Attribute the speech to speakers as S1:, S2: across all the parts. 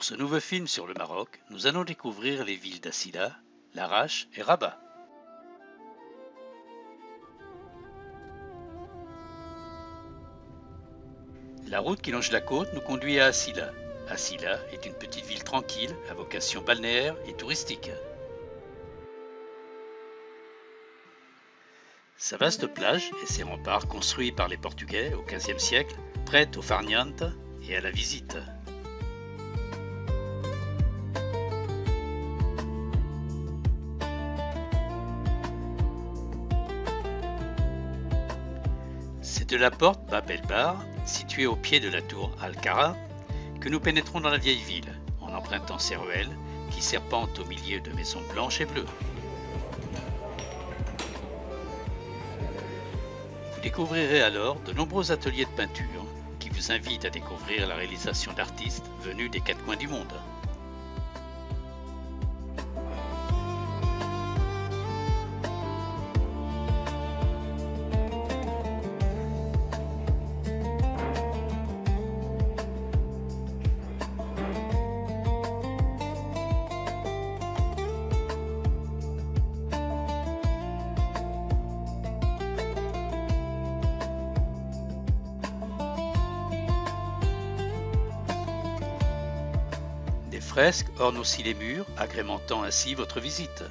S1: Pour ce nouveau film sur le Maroc, nous allons découvrir les villes d'Asila, Larache et Rabat. La route qui longe la côte nous conduit à Asila. Asila est une petite ville tranquille à vocation balnéaire et touristique. Sa vaste plage et ses remparts construits par les Portugais au XVe siècle prêtent aux farnientes et à la visite. C'est de la porte Bab el Bar, située au pied de la tour Al-Kara, que nous pénétrons dans la vieille ville, en empruntant ces ruelles qui serpentent au milieu de maisons blanches et bleues. Vous découvrirez alors de nombreux ateliers de peinture qui vous invitent à découvrir la réalisation d'artistes venus des quatre coins du monde. Des fresques ornent aussi les murs, agrémentant ainsi votre visite.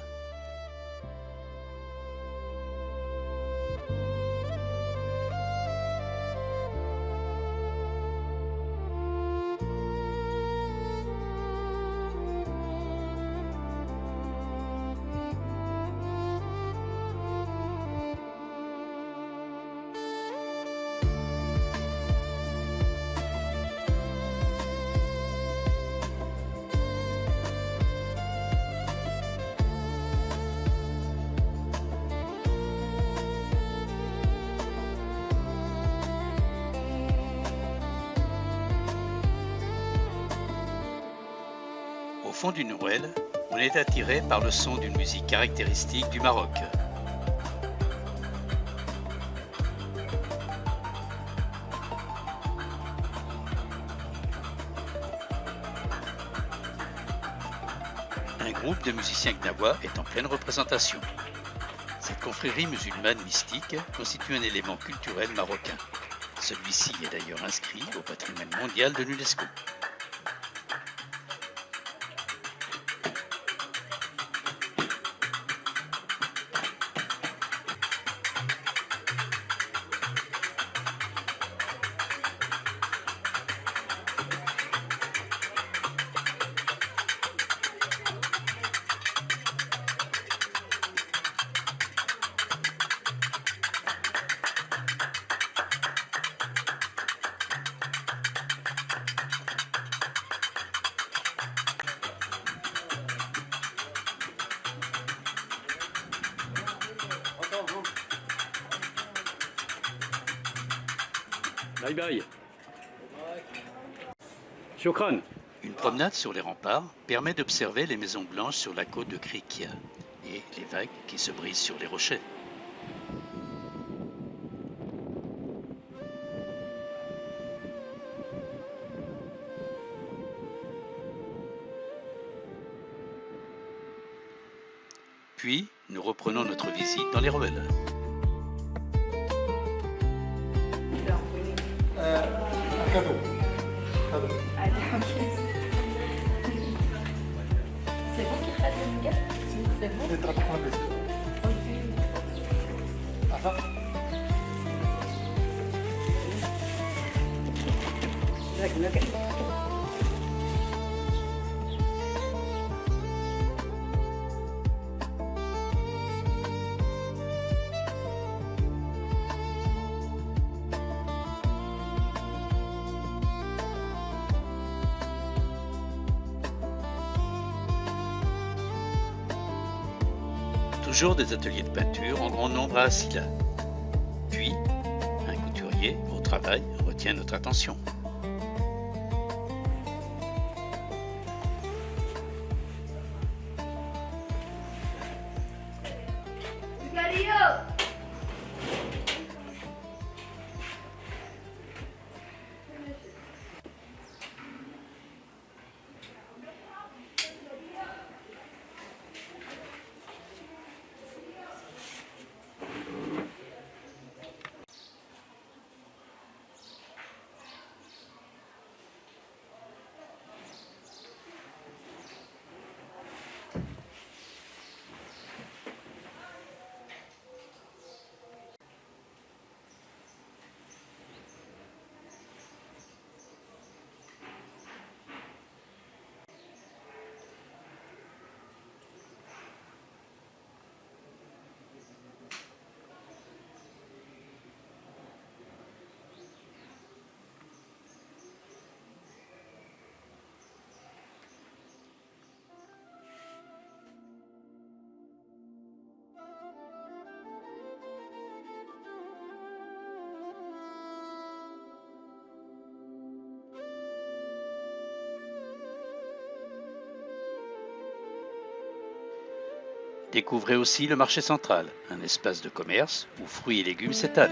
S1: Au fond d'une ruelle, on est attiré par le son d'une musique caractéristique du Maroc. Un groupe de musiciens gnawa est en pleine représentation. Cette confrérie musulmane mystique constitue un élément culturel marocain. Celui-ci est d'ailleurs inscrit au patrimoine mondial de l'UNESCO.
S2: Bye bye. Shukran.
S1: Une promenade sur les remparts permet d'observer les maisons blanches sur la côte de Krikia et les vagues qui se brisent sur les rochers. Puis, nous reprenons notre visite dans les ruelles.
S3: cadeau. Cadeau.
S4: C'est vous qui faites le nougat? C'est vous?
S3: C'est très bien. Attends.
S4: Avec le nougat.
S1: Toujours des ateliers de peinture en grand nombre à Asila. Puis, un couturier au travail retient notre attention. Découvrez aussi le marché central, un espace de commerce où fruits et légumes s'étalent.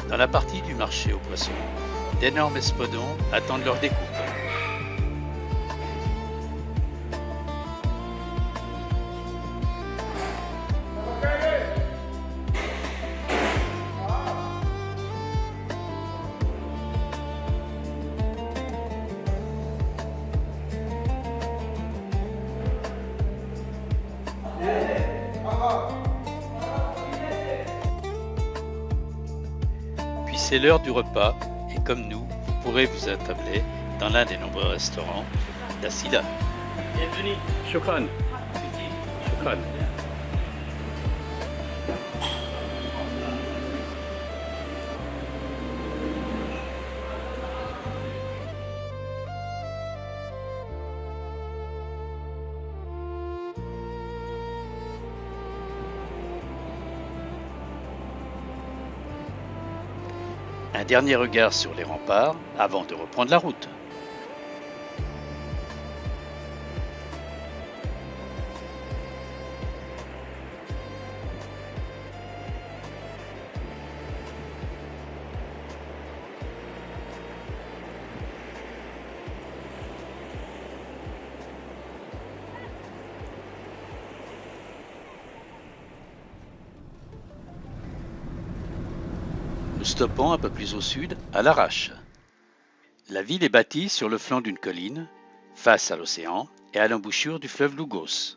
S1: Dans la partie du marché aux poissons, d'énormes espodons attendent leur découpe. Puis c'est l'heure du repas et comme nous, vous pourrez vous attabler dans l'un des nombreux restaurants d'Asila.
S2: Bienvenue.
S5: شكرا شكرا.
S1: Un dernier regard sur les remparts avant de reprendre la route. Nous stoppons un peu plus au sud, à Larache. La ville est bâtie sur le flanc d'une colline, face à l'océan et à l'embouchure du fleuve Lugos.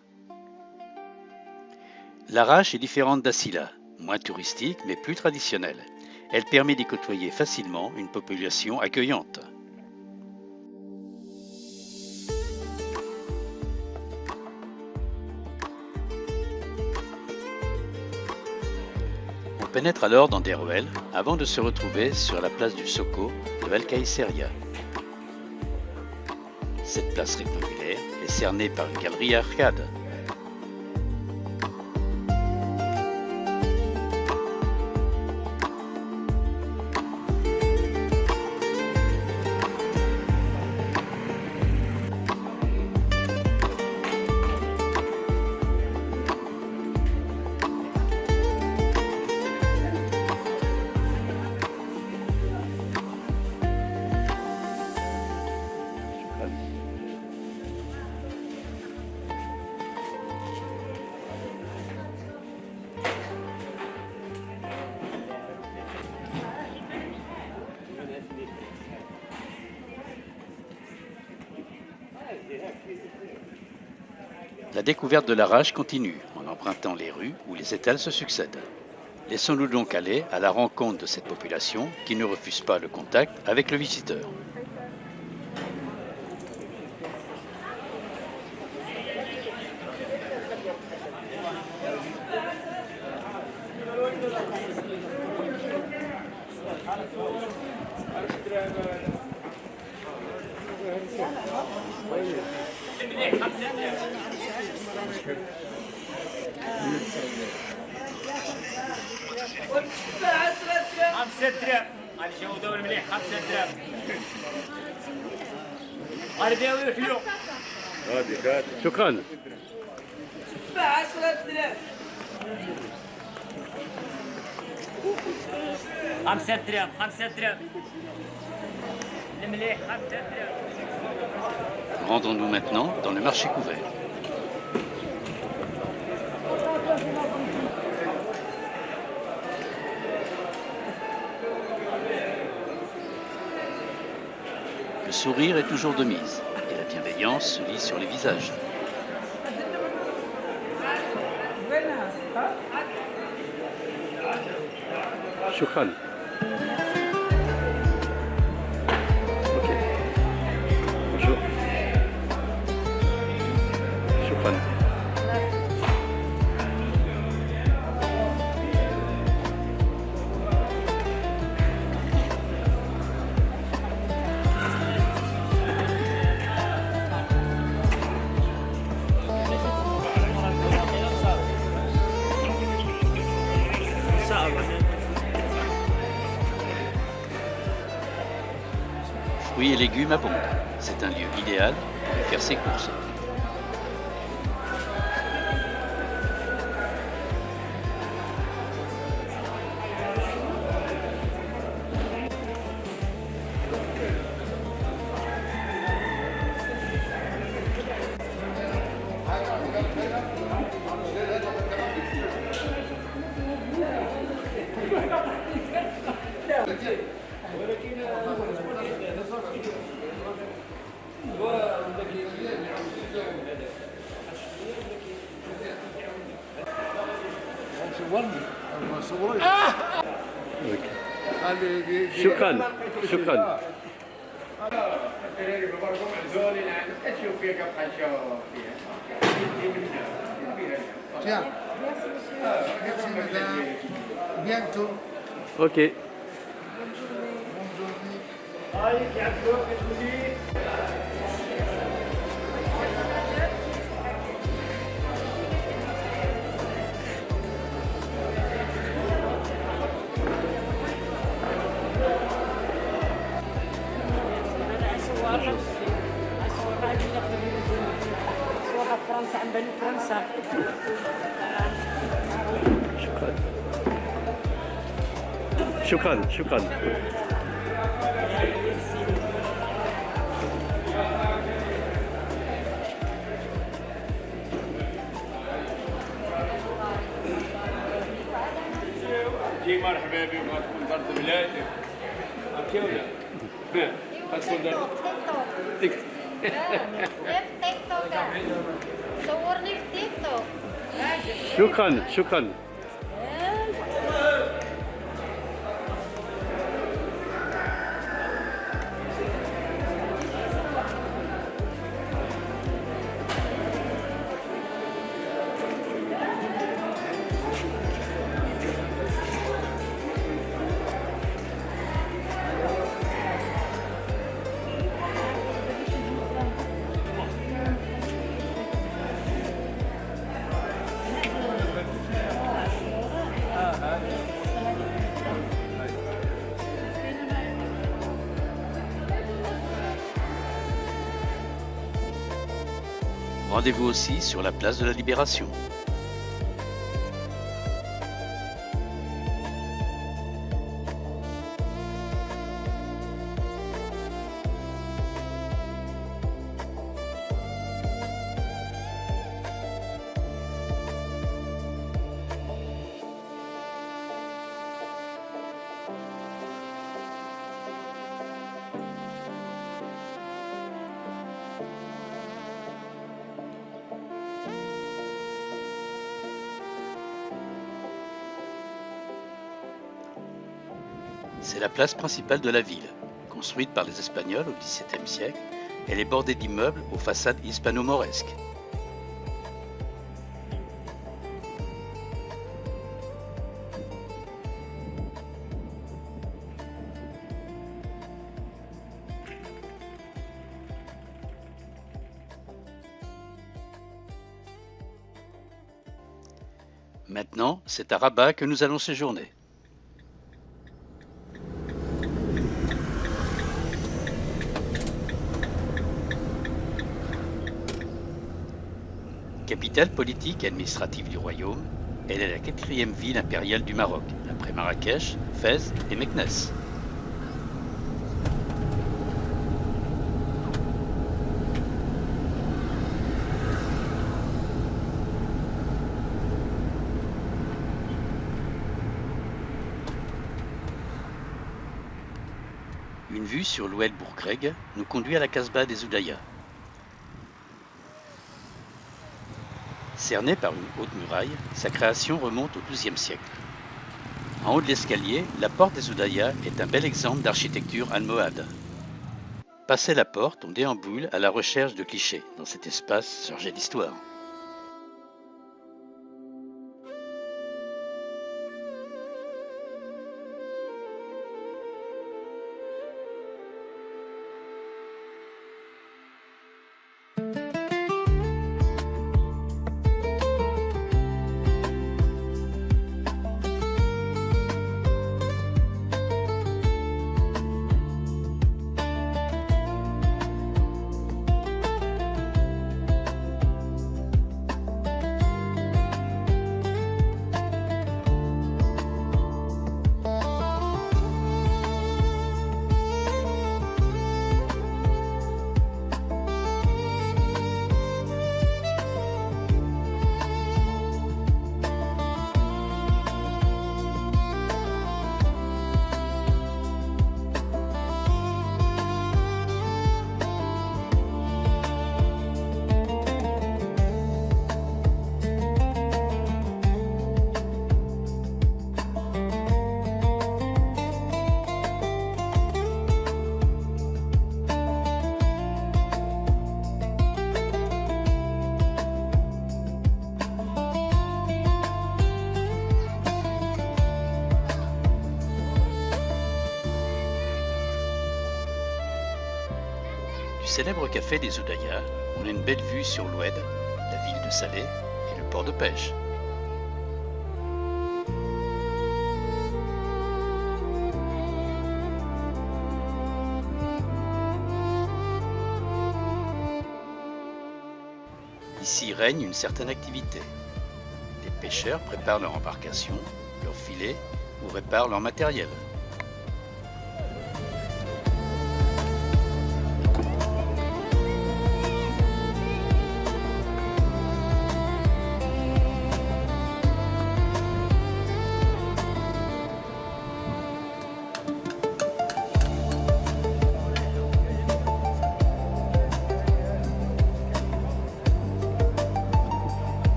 S1: Larache est différente d'Asila, moins touristique mais plus traditionnelle. Elle permet d'y côtoyer facilement une population accueillante. On pénètre alors dans des ruelles avant de se retrouver sur la place du Soko de Alcaïceria. Cette place rectangulaire est cernée par une galerie à arcades. La découverte de Larache continue en empruntant les rues où les étals se succèdent. Laissons-nous donc aller à la rencontre de cette population qui ne refuse pas le contact avec le visiteur.
S2: خمسة دراهم غنجيو دور مليح 5 دراهم غنبيعو الكيلو
S5: شكرا.
S2: 10 دراهم 5 دراهم 5 دراهم المليح 5 دراهم.
S1: Rendons-nous maintenant dans le marché couvert. Le sourire est toujours de mise et la bienveillance se lit sur les visages.
S5: شكرا. Ok. Bonjour. شكرا.
S1: fruits et légumes abondent. C'est un lieu idéal pour y faire ses courses.
S5: شكرا شكرا.
S3: Tiens. Merci madame. Bientôt.
S5: Ok.
S3: Bonne journée.
S4: فرنسا عم بنو فرنسا.
S5: شكرا شكرا شكرا.
S2: جي مرحبا بك غتكون ضرب بلادك هاكي ولا؟ غتكون ضرب
S6: تيك توك صورني في تيك توك.
S5: شكرا شكرا.
S1: Rendez-vous aussi sur la place de la Libération. C'est la place principale de la ville. Construite par les Espagnols au XVIIe siècle, elle est bordée d'immeubles aux façades hispano-mauresques. Maintenant, c'est à Rabat que nous allons séjourner. Capitale politique et administrative du royaume, elle est la quatrième ville impériale du Maroc, après Marrakech, Fès et Meknès. Une vue sur l'Oued Bourgreg nous conduit à la Casbah des Oudayas. Cernée par une haute muraille, sa création remonte au XIIe siècle. En haut de l'escalier, la porte des Oudayas est un bel exemple d'architecture almohade. Passé la porte, on déambule à la recherche de clichés dans cet espace chargé d'histoire. célèbre café des Oudayas, on a une belle vue sur l'Oued, la ville de Salé et le port de pêche. Ici règne une certaine activité. Les pêcheurs préparent leur embarcation, leurs filets ou réparent leur matériel.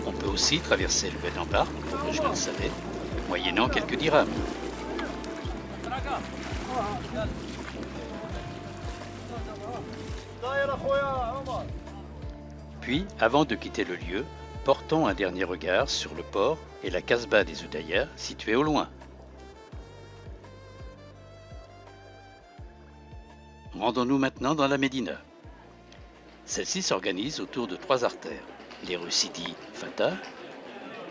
S1: On peut aussi traverser le Bed en barque pour rejoindre Salé, moyennant quelques dirhams. Puis, avant de quitter le lieu, portons un dernier regard sur le port et la Casbah des Oudayas située au loin. Rendons-nous maintenant dans la Médina. Celle-ci s'organise autour de 3 artères, les rues Sidi Fatah,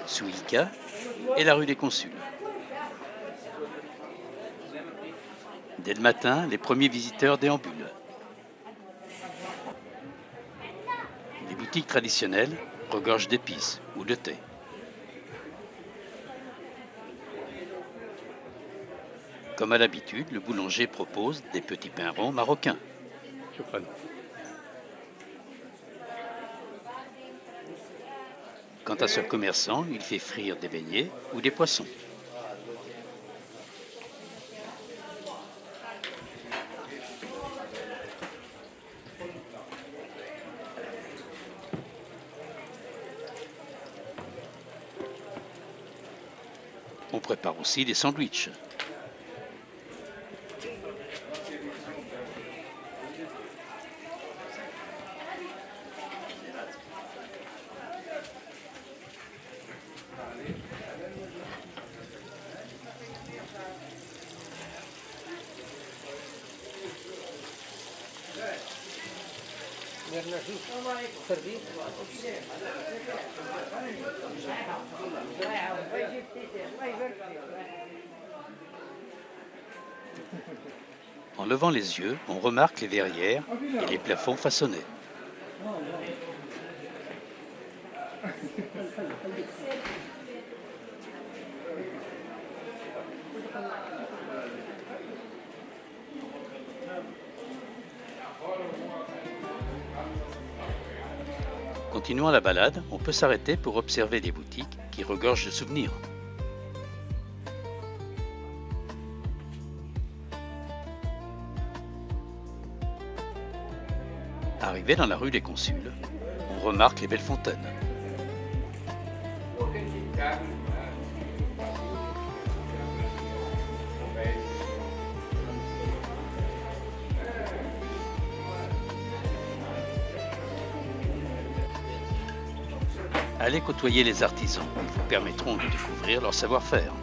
S1: Souika et la rue des Consuls. Dès le matin, les premiers visiteurs déambulent. Les boutiques traditionnelles regorgent d'épices ou de thé. Comme à l'habitude, le boulanger propose des petits pains ronds marocains.
S5: Shukran.
S1: Quant à ce commerçant, il fait frire des beignets ou des poissons. On prépare aussi des sandwichs. En levant les yeux, on remarque les verrières et les plafonds façonnés. Continuant la balade, on peut s'arrêter pour observer des boutiques qui regorgent de souvenirs. Arrivé dans la rue des Consuls, on remarque les belles fontaines. Allez côtoyer les artisans, ils vous permettront de découvrir leur savoir-faire.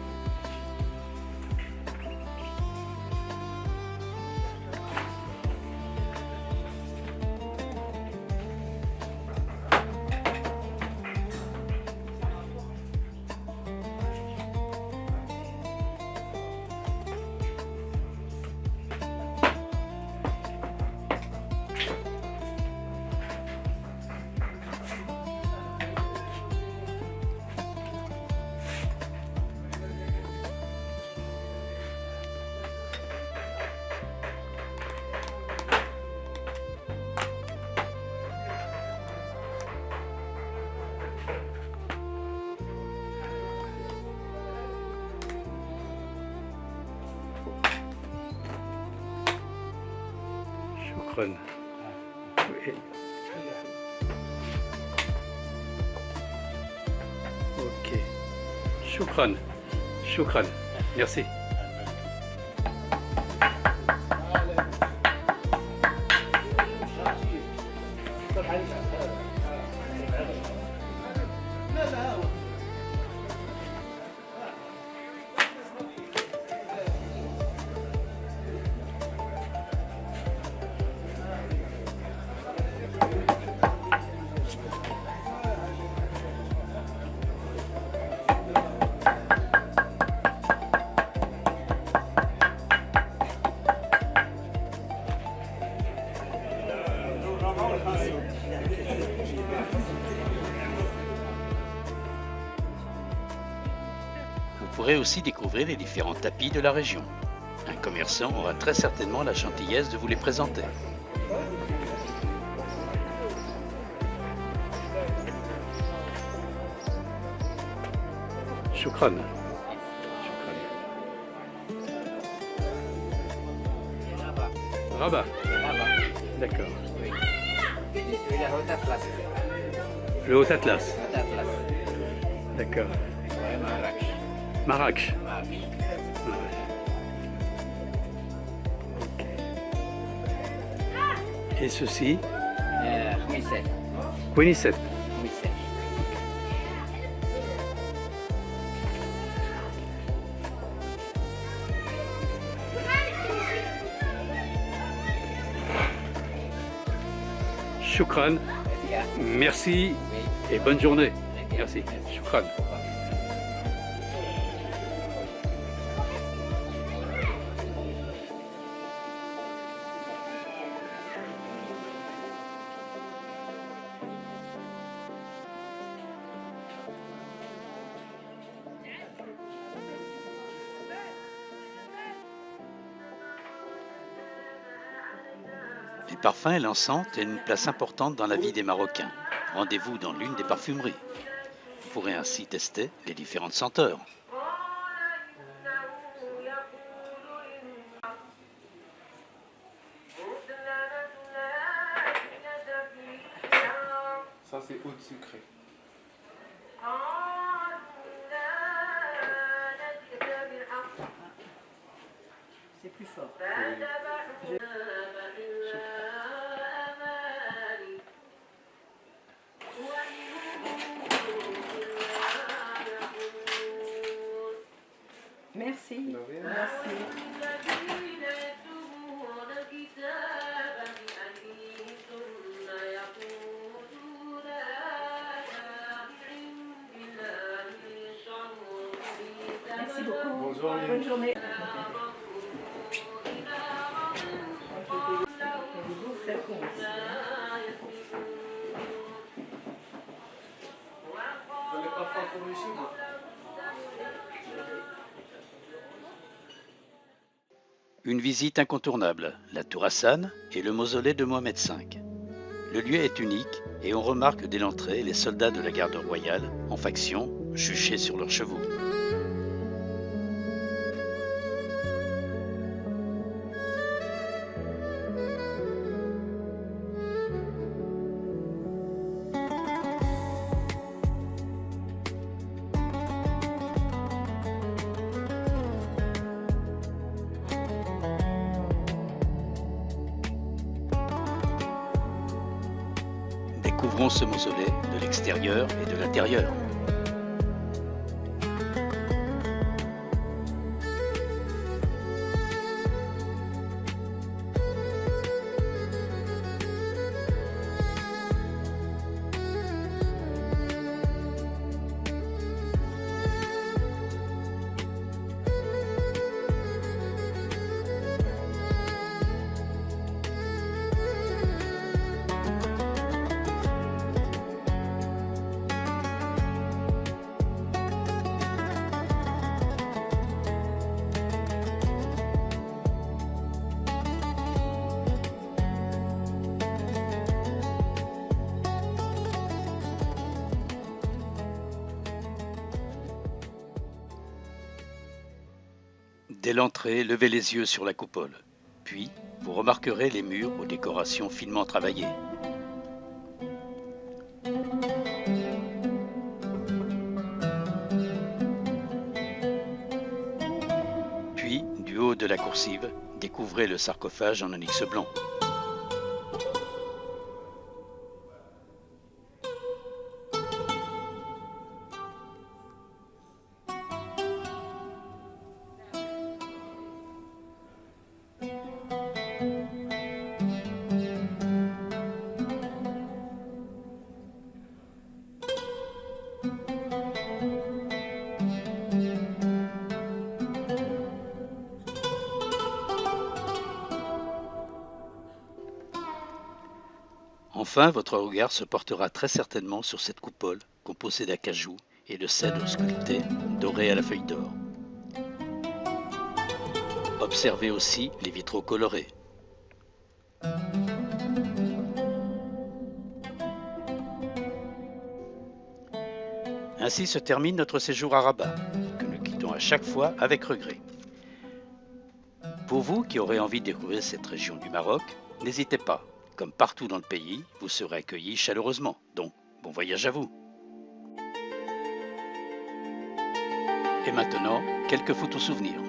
S5: Shukran. Oui. Ok. Shukran. Shukran. Merci.
S1: Vous pourrez aussi découvrir les différents tapis de la région. Un commerçant aura très certainement la gentillesse de vous les présenter.
S5: Shukran. Rabat. D'accord. Le Haut Atlas. D'accord. Marrakech. Ok. Et ceci Quenisset. Shukran. Merci et bonne journée. Merci. Shukran.
S1: Les parfums et l'encens tiennent une place importante dans la vie des Marocains. Rendez-vous dans l'une des parfumeries. Vous pourrez ainsi tester les différentes senteurs.
S7: Ça, c'est oud sucré.
S4: C'est plus fort. Merci. Merci. Merci beaucoup.
S7: Bonjour.
S4: Bonne journée.
S7: Vous n'allez pas faire pour les cheveux.
S1: Une visite incontournable, la Tour Hassan et le mausolée de Mohamed V. Le lieu est unique et on remarque dès l'entrée les soldats de la garde royale, en faction, juchés sur leurs chevaux. Découvrons ce mausolée de l'extérieur et de l'intérieur. Dès l'entrée, levez les yeux sur la coupole. Puis, vous remarquerez les murs aux décorations finement travaillées. Puis, du haut de la coursive, découvrez le sarcophage en onyx blanc. Enfin, votre regard se portera très certainement sur cette coupole composée d'acajou et de cèdre sculpté, doré à la feuille d'or. Observez aussi les vitraux colorés. Ainsi se termine notre séjour à Rabat, que nous quittons à chaque fois avec regret. Pour vous qui aurez envie de découvrir cette région du Maroc, n'hésitez pas. Comme partout dans le pays, vous serez accueillis chaleureusement. Donc, bon voyage à vous. Et maintenant, quelques photos souvenirs.